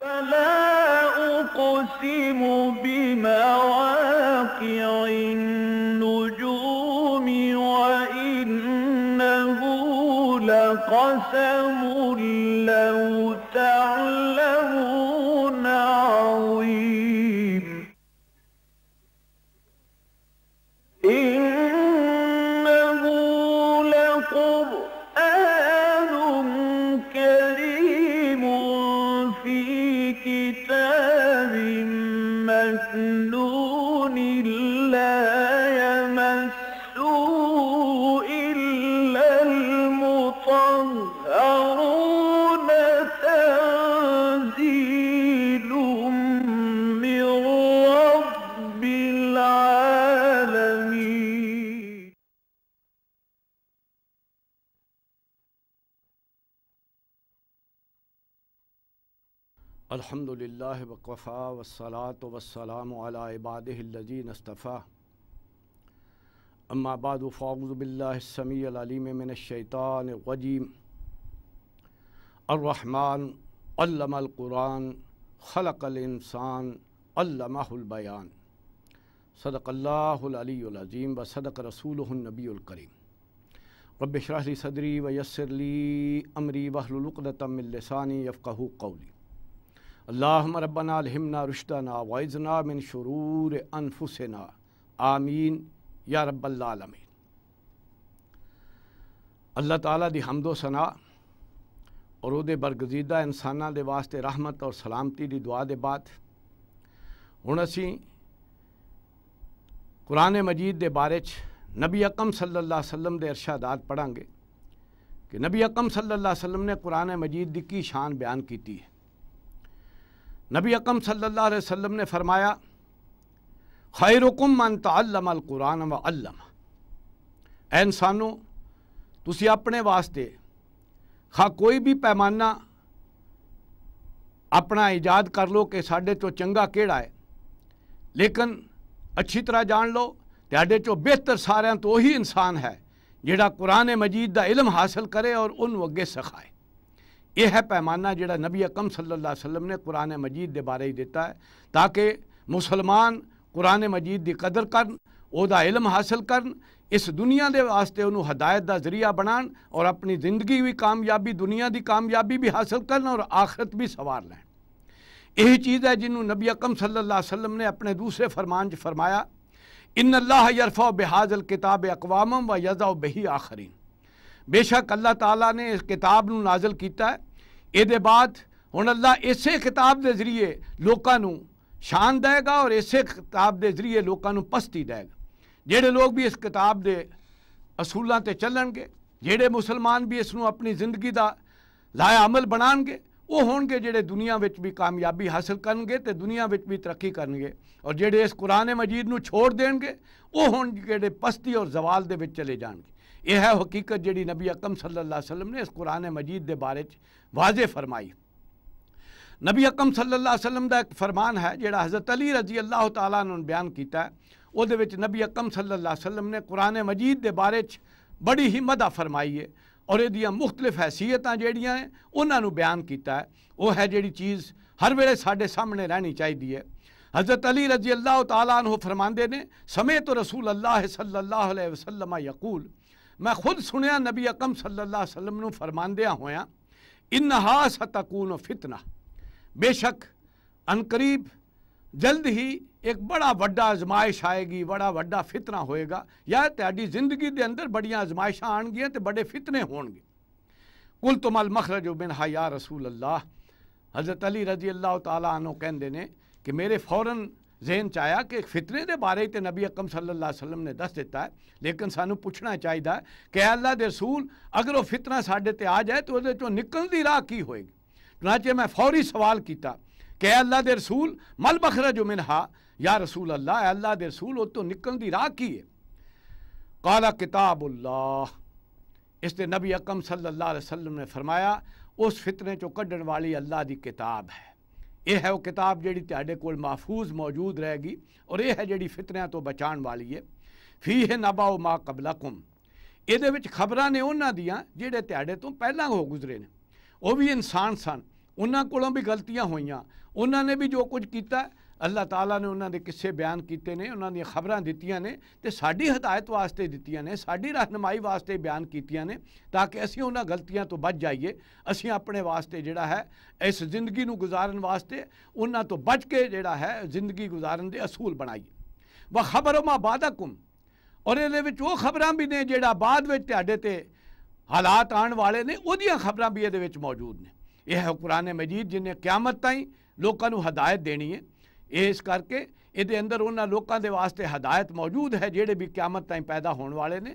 فلا أقسم بمواقع النجوم وإنه لقسم لو تعلمون عظيم إنه لقرآن كريم في كتاب مكنون لا يمسه إلا المطهرون تنزيل من رب العالمين. الحمد للہ وکفا والصلاة والسلام علی عبادہ الذین اصطفیٰ اما بعد فاعوذ باللہ السمیع العلیم من الشیطان الرجیم الرحمن علم القرآن خلق الانسان علمہ البیان صدق اللہ العلی العظیم وصدق رسولہ النبی الکریم رب اشرح لی صدری ویسر لی امری واحلل عقدۃ من لسانی یفقہوا قولی اللہم ربنا الہمنا رشدنا وعذنا من شرور انفسنا آمین یا رب العالمین۔ اللہ تعالیٰ دی حمد و ثنا اور او دے برگزیدہ انساناں دے واسطے رحمت اور سلامتی دی دعا دے بعد ہن اسی قرآن مجید دے بارے چ نبی اکرم صلی اللہ علیہ وسلم دے ارشادات پڑھاں گے کہ نبی اکرم صلی اللہ علیہ وسلم نے قرآن مجید دی کی شان بیان کیتی ہے۔ نبی اکرم صلی اللہ علیہ وسلم نے فرمایا خیرکم من تعلم القرآن وعلمہ، اے انسانوں تسی اپنے واسطے خواہ کوئی بھی پیمانہ اپنا ایجاد کر لو کہ ساڈے چو چنگا کیڑا ہے، لیکن اچھی طرح جان لو تہاڈے چو بہتر ساریاں تو وہی انسان ہے جڑا قرآن مجید دا علم حاصل کرے اور انہوں اگے سکھائے۔ یہ ہے پیمانہ جڑا نبی اکرم صلی اللہ علیہ وسلم نے قرآن مجید دے بارے ہی دیتا ہے تاکہ مسلمان قرآن مجید دی قدر کرن، او دا علم حاصل کرن، اس دنیا دے واسطے انہوں ہدایت دا ذریعہ بنان اور اپنی زندگی بھی کامیابی دنیا دی کامیابی بھی حاصل کرن اور آخرت بھی سوار لیں۔ یہی چیز ہے جنہوں نبی اکرم صلی اللہ علیہ وسلم نے اپنے دوسرے فرمان چ فرمایا ان اللہ یرفع بہذا الکتاب اقواما و یضع بہ آخرین، بے شک اللہ تعالیٰ نے اس کتاب نو نازل کیتا ہے، اے دے بعد ہن اللہ اسے کتاب دے ذریعے لوکاں نو شان دے گا اور اسے کتاب دے ذریعے لوکاں نو پستی دے گا۔ جڑے لوگ بھی اس کتاب دے اصولاں تے چلن گے، جڑے مسلمان بھی اس نو اپنی زندگی دا لائے عمل بنان گے، وہ ہون گے جڑے دنیا وچ بھی کامیابی حاصل کرن گے تے دنیا وچ بھی ترقی کرن گے، اور جڑے اس قرآن مجید نو چھوڑ دین گے وہ ہون گے جڑے پستی اور زوال دے وچ چلے جان گے۔ یہ ہے حقیقت جڑی نبی اکرم صلی اللہ علیہ وسلم نے اس قرآن مجید دے بارے واضح فرمائی۔ نبی اکرم صلی اللہ علیہ وسلم دا ایک فرمان ہے جڑا حضرت علی رضی اللہ تعالیٰ عنہ نے بیان کیتا ہے، او دے وچ نبی اکرم صلی اللہ علیہ وسلم نے قرآن مجید دے بارے بڑی ہی مدح فرمائی ہے اور یہ دیاں مختلف حیثیتاں جڑیاں ہیں انہاں نو بیان کیتا ہے۔ وہ ہے جڑی چیز ہر ویلے ساڈے سامنے رہنی چاہیے۔ حضرت علی رضی اللہ تعالیٰ عنہ فرماندے نے سمعت رسول اللہ صلی اللہ علیہ وسلم یقول، میں خود سنیا نبی اکرم صلی اللہ علیہ وسلم نو فرماندیا ہویا انہا ستکون فتنہ، بے شک عنقریب جلد ہی ایک بڑا وڈا آزمائش آئے گی، بڑا وڈا فتنہ ہوئے گا، یا تہاڈی زندگی دے اندر بڑیاں آزمائشاں آن گیاں تے بڑے فتنے ہون گے۔ قلت ما المخرج منہا یا رسول اللہ، حضرت علی رضی اللہ تعالیٰ عنہ کہندے نے کہ میرے فوراً ذہن چایا کہ فتنے دے بارے تے نبی اکرم صلی اللہ علیہ وسلم نے دس دیتا ہے، لیکن سانو پوچھنا چاہیے کہ اے اللہ دے رسول اگر وہ فتنہ ساڈے تے آ جائے تو وہ نکلن دی راہ کی ہوئے گی؟ چنانچہ میں فوری سوال کیتا کہ اے اللہ دے رسول مل مخرج منہا یا رسول اللہ، اے اللہ دے رسول وہ تو نکلن دی راہ کی ہے؟ قال کتاب اللہ، اس تے نبی اکرم صلی اللہ علیہ وسلم نے فرمایا اس فتنے چو کڈن والی اللہ دی کتاب ہے۔ یہ ہے وہ کتاب جیڑی تہاڈے کول محفوظ موجود رہے گی اور یہ ہے جیڑی فتنیاں تو بچان والی ہے۔ فیہ نبأ ما قبلکم، یہ خبراں نے انہاں دیاں جیڑے تہاڈے تو پہلاں ہو گزرے نے، وہ بھی انسان سن، ਉਹਨਾਂ ਕੋਲੋਂ ਵੀ ਗਲਤੀਆਂ ਹੋਈਆਂ, ਉਹਨਾਂ ਨੇ ਵੀ ਜੋ ਕੁਝ ਕੀਤਾ ਅੱਲਾਹ ਤਾਲਾ ਨੇ ਉਹਨਾਂ ਦੇ ਕਿੱਸੇ ਬਿਆਨ ਕੀਤੇ ਨੇ, ਉਹਨਾਂ ਦੀਆਂ ਖਬਰਾਂ ਦਿੱਤੀਆਂ ਨੇ ਤੇ ਸਾਡੀ ਹਦਾਇਤ ਵਾਸਤੇ ਦਿੱਤੀਆਂ ਨੇ, ਸਾਡੀ ਰਹਿਨਮਾਈ ਵਾਸਤੇ ਬਿਆਨ ਕੀਤੀਆਂ ਨੇ ਤਾਂ ਕਿ ਅਸੀਂ ਉਹਨਾਂ ਗਲਤੀਆਂ ਤੋਂ ਬਚ ਜਾਈਏ। ਅਸੀਂ ਆਪਣੇ ਵਾਸਤੇ ਜਿਹੜਾ ਹੈ ਇਸ ਜ਼ਿੰਦਗੀ ਨੂੰ ਗੁਜ਼ਾਰਨ ਵਾਸਤੇ ਉਹਨਾਂ ਤੋਂ ਬਚ ਕੇ ਜਿਹੜਾ ਹੈ ਜ਼ਿੰਦਗੀ ਗੁਜ਼ਾਰਨ ਦੇ ਅਸੂਲ ਬਣਾਈਏ। ਵਾ ਖਬਰ ਮਾ ਬਾਦਕੁਮ, ਔਰ ਇਹਦੇ ਵਿੱਚ ਉਹ ਖਬਰਾਂ ਵੀ ਨੇ ਜਿਹੜਾ ਬਾਅਦ ਵਿੱਚ ਤੁਹਾਡੇ ਤੇ ਹਾਲਾਤ ਆਉਣ ਵਾਲੇ ਨੇ, ਉਹਦੀਆਂ ਖਬਰਾਂ ਵੀ ਇਹਦੇ ਵਿੱਚ ਮੌਜੂਦ ਨੇ। ਇਹ ਹੈ ਕੁਰਾਨ ਮਜੀਦ ਜਿਹਨੇ ਕਿਆਮਤ ਤਾਈਂ ਲੋਕਾਂ ਨੂੰ ਹਦਾਇਤ ਦੇਣੀ ਹੈ। ਇਸ ਕਰਕੇ ਇਹਦੇ ਅੰਦਰ ਉਹਨਾਂ ਲੋਕਾਂ ਦੇ ਵਾਸਤੇ ਹਦਾਇਤ ਮੌਜੂਦ ਹੈ ਜਿਹੜੇ ਵੀ ਕਿਆਮਤ ਤਾਈਂ ਪੈਦਾ ਹੋਣ ਵਾਲੇ ਨੇ।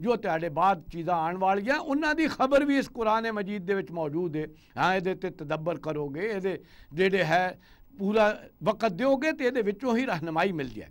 ਜੋ ਤੁਹਾਡੇ ਬਾਅਦ ਚੀਜ਼ਾਂ ਆਉਣ ਵਾਲੀਆਂ ਉਹਨਾਂ ਦੀ ਖਬਰ ਵੀ ਇਸ ਕੁਰਾਨ ਮਜੀਦ ਦੇ ਵਿੱਚ ਮੌਜੂਦ ਹੈ। ਹਾਂ, ਇਹਦੇ ਤੇ ਤਦੱਬਰ ਕਰੋਗੇ, ਇਹਦੇ ਜਿਹੜੇ ਹੈ ਪੂਰਾ ਵਕਤ ਦਿਓਗੇ ਤੇ ਇਹਦੇ ਵਿੱਚੋਂ ਹੀ ਰਹਿਨਮਾਈ ਮਿਲ ਜਾਏ।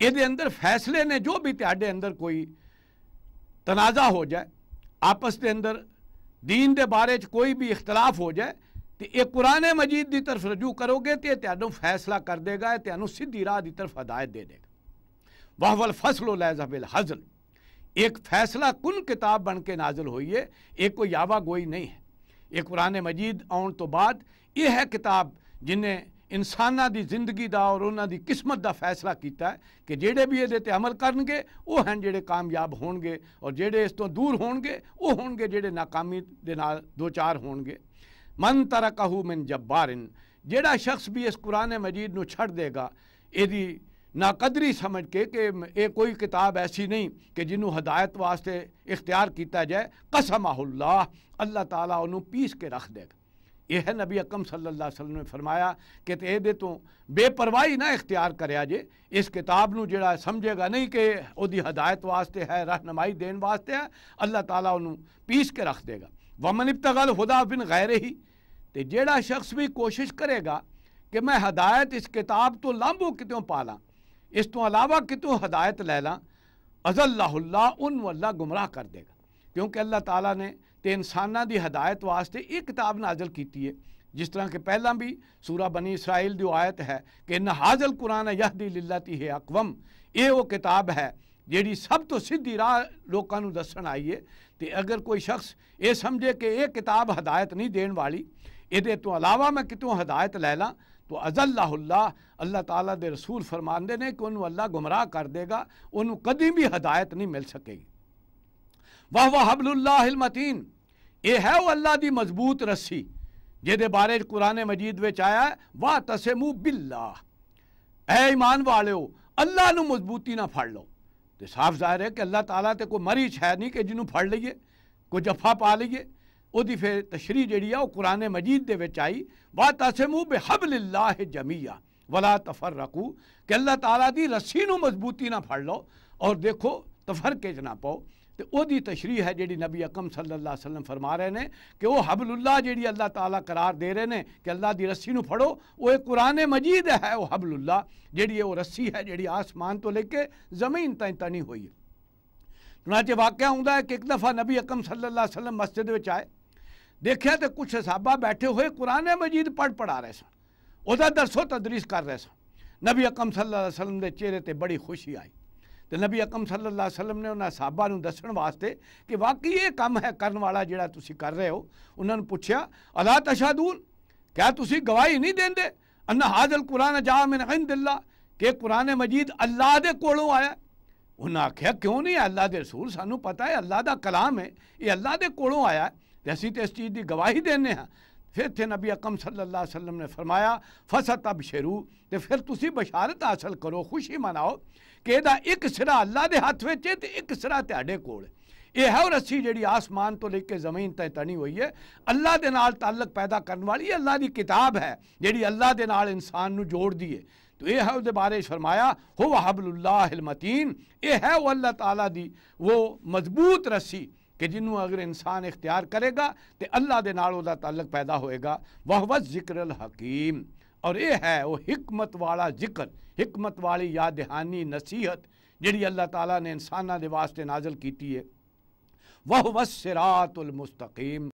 ਇਹਦੇ ਅੰਦਰ ਫੈਸਲੇ ਨੇ ਜੋ ਵੀ ਤੁਹਾਡੇ ਅੰਦਰ ਕੋਈ ਤਨਾਜ਼ਾ ਹੋ ਜਾਏ, ਆਪਸ ਦੇ ਅੰਦਰ دین ਦੇ ਬਾਰੇ 'ਚ ਕੋਈ ਵੀ ਇਖਤਲਾਫ ਹੋ ਜਾਏ ਤੇ ਇਹ ਕੁਰਾਨ ਮਜੀਦ ਦੀ ਤਰਫ ਰਜੂ ਕਰੋਗੇ ਤੇ ਤੁਹਾਨੂੰ ਫੈਸਲਾ ਕਰ ਦੇਗਾ, ਇਹ ਤੁਹਾਨੂੰ ਸਿੱਧੀ ਰਾਹ ਦੀ ਤਰਫ ਹਦਾਇਤ ਦੇ ਦੇਗਾ। ਵਾਹਵਲ ਫਸਲ ਲੈਜ਼ਾ ਬਿਲ ਹਜ਼ਲ, ایک فیصلہ کن کتاب بن کے نازل ہوئی ہے، ایک کوئی یاوا گوئی نہیں ہے۔ یہ قرآن مجید آن تو بعد یہ ہے کتاب جنہیں انساناں دی زندگی دا اور انہاں دی قسمت دا فیصلہ کیتا ہے کہ جیڑے بھی یہ عمل کرن گے وہ ہیں جیڑے کامیاب ہون گے، اور جیڑے اس تو دور ہون گے وہ ہون گے جیڑے ناکامی دے نال دو چار ہون گے۔ من ترکہ من جبارن، جیڑا شخص بھی اس قرآن مجید نو چھڑ دے گا ایدی ناقدری سمجھ کے کہ یہ کوئی کتاب ایسی نہیں کہ جنہوں ہدایت واسطے اختیار کیتا جائے، قسمہ اللہ، اللہ تعالیٰ انہوں پیس کے رکھ دے گا۔ یہ ہے نبی اکرم صلی اللہ علیہ وسلم نے فرمایا کہ تے دے تو بے پرواہی نہ اختیار کریا جے، اس کتاب نو جڑا سمجھے گا نہیں کہ او دی ہدایت واسطے ہے، رہنمائی دین واسطے ہے، اللہ تعالیٰ انہوں پیس کے رکھ دے گا۔ ومن ابتغى الہدی من غیرہ، تے جیڑا شخص بھی کوشش کرے گا کہ میں ہدایت اس کتاب تو لامبو کتوں پالاں، اس تو علاوہ کتوں ہدایت لے لاں، اضلہ اللہ، ان اللہ گمراہ کر دے گا۔ کیونکہ اللہ تعالیٰ نے تے انساناں دی ہدایت واسطے ایک کتاب نازل کیتی ہے، جس طرح کہ پہلا بھی سورہ بنی اسرائیل دی آیت ہے کہ ان ھذا القرآن یہدی للتی ہے اقوم، یہ وہ کتاب ہے جیڑی سب تو سیدھی راہ لوکاں نوں دسن آئی ہے۔ تے اگر کوئی شخص یہ سمجھے کہ یہ کتاب ہدایت نہیں دین والی، یہ تو علاوہ میں کتوں ہدایت لے لاں، تو اضلہ اللہ، اللہ تعالیٰ دے رسول فرماندے نے کہ انہوں اللہ گمراہ کر دے گا، انہوں کدی بھی ہدایت نہیں مل سکے گی۔ وَهُوَ حَبْلُ اللَّهِ الْمَتِينُ، یہ ہے وہ اللہ دی مضبوط رسی جہدے بارے قرآن مجید وچ آیا ہے وَاعْتَصِمُوا بِاللَّهِ، اے ایمان والےو اللہ نو مضبوطی نہ پھڑ لو۔ تو صاف ظاہر ہے کہ اللہ تعالیٰ تے کوئی مریچ ہے نہیں کہ جنہوں پھڑ لئیے، کوئی جفا پا لئیے۔ وہ دی پھر تشریح جڑی ہے وہ قرآن مجید دے وچ آئی وَاعْتَصِمُوا بِحَبْلِ اللَّهِ جَمِيعًا وَلَا تَفَرَّقُوا، کہ اللہ تعالیٰ دی رسی نو مضبوطی نہ پھڑ لو اور دیکھو تفرقے چ نہ پاؤ۔ تو وہ دی تشریح ہے جڑی نبی اکرم صلی اللہ علیہ وسلم فرما رہے ہیں کہ وہ حبل اللہ جڑی اللہ تعالیٰ قرار دے رہے ہیں کہ اللہ دی رسی نو پھڑو، وہ ایک قرآن مجید ہے، وہ حبل اللہ جڑی وہ رسی ہے جڑی آسمان تو لے کے زمین تائیں تنی ہوئی ہے۔ چنانچہ واقعہ ہوندا ہے کہ ایک دفعہ نبی اکرم صلی اللہ علیہ وسلم مسجد وچ آئے، دیکھا تو کچھ صحابہ بیٹھے ہوئے قرآن مجید پڑھا رہے سن، وہ درس و تدریس کر رہے سن۔ نبی اکرم صلی اللہ علیہ وسلم دے چہرے تے بڑی خوشی آئی، تو نبی اکرم صلی اللہ علیہ وسلم نے انہاں صحابہ نوں دسن واسطے کہ واقعی یہ کام ہے کرن والا جڑا تسی کر رہے ہو، انہوں نے پوچھا الا تشہدون، کیا تسی گواہی نہیں دیندے ان ھذا القرآن جاء من عند اللہ، کہ قرآن مجید اللہ دے کولوں آیا؟ انہوں نے آکھیا کیوں نہیں، اللہ دے رسول سانوں پتہ ہے اللہ دا کلام ہے، یہ اللہ دے کولوں آیا ہے، اسی تے اس چیز دی گواہی دینے ہیں۔ پھر تھے نبی اکرم صلی اللہ علیہ وسلم نے فرمایا فَسَتَبْشِرُوا، تے پھر تسی بشارت حاصل کرو، خوشی مناؤ کہ یہ ایک سرا اللہ دے ہاتھ وچ ہے تے ایک سرا تہاڈے کول ہے۔ یہ ہے وہ رسی جڑی آسمان تو لے کے زمین تے تنی ہوئی ہے، اللہ دے نال تعلق پیدا کرنے والی اللہ دی کتاب ہے جڑی اللہ دے نال انسان نو جوڑ دی ہے۔ تو یہ ہے وہ بارے فرمایا هو حبل اللہ المتین، یہ ہے وہ اللہ تعالیٰ دی وہ مضبوط رسی کہ جنہوں اگر انسان اختیار کرے گا تو اللہ دے نال دا تعلق پیدا ہوئے گا۔ وَهُوَ الذِّكْرُ الْحَكِيمُ، اور یہ ہے وہ حکمت والا ذکر، حکمت والی یاد دہانی نصیحت جڑی اللہ تعالیٰ نے انساناں دے واسطے نازل کیتی ہے۔ وَهُوَ الصِّرَاطُ الْمُسْتَقِيمُ،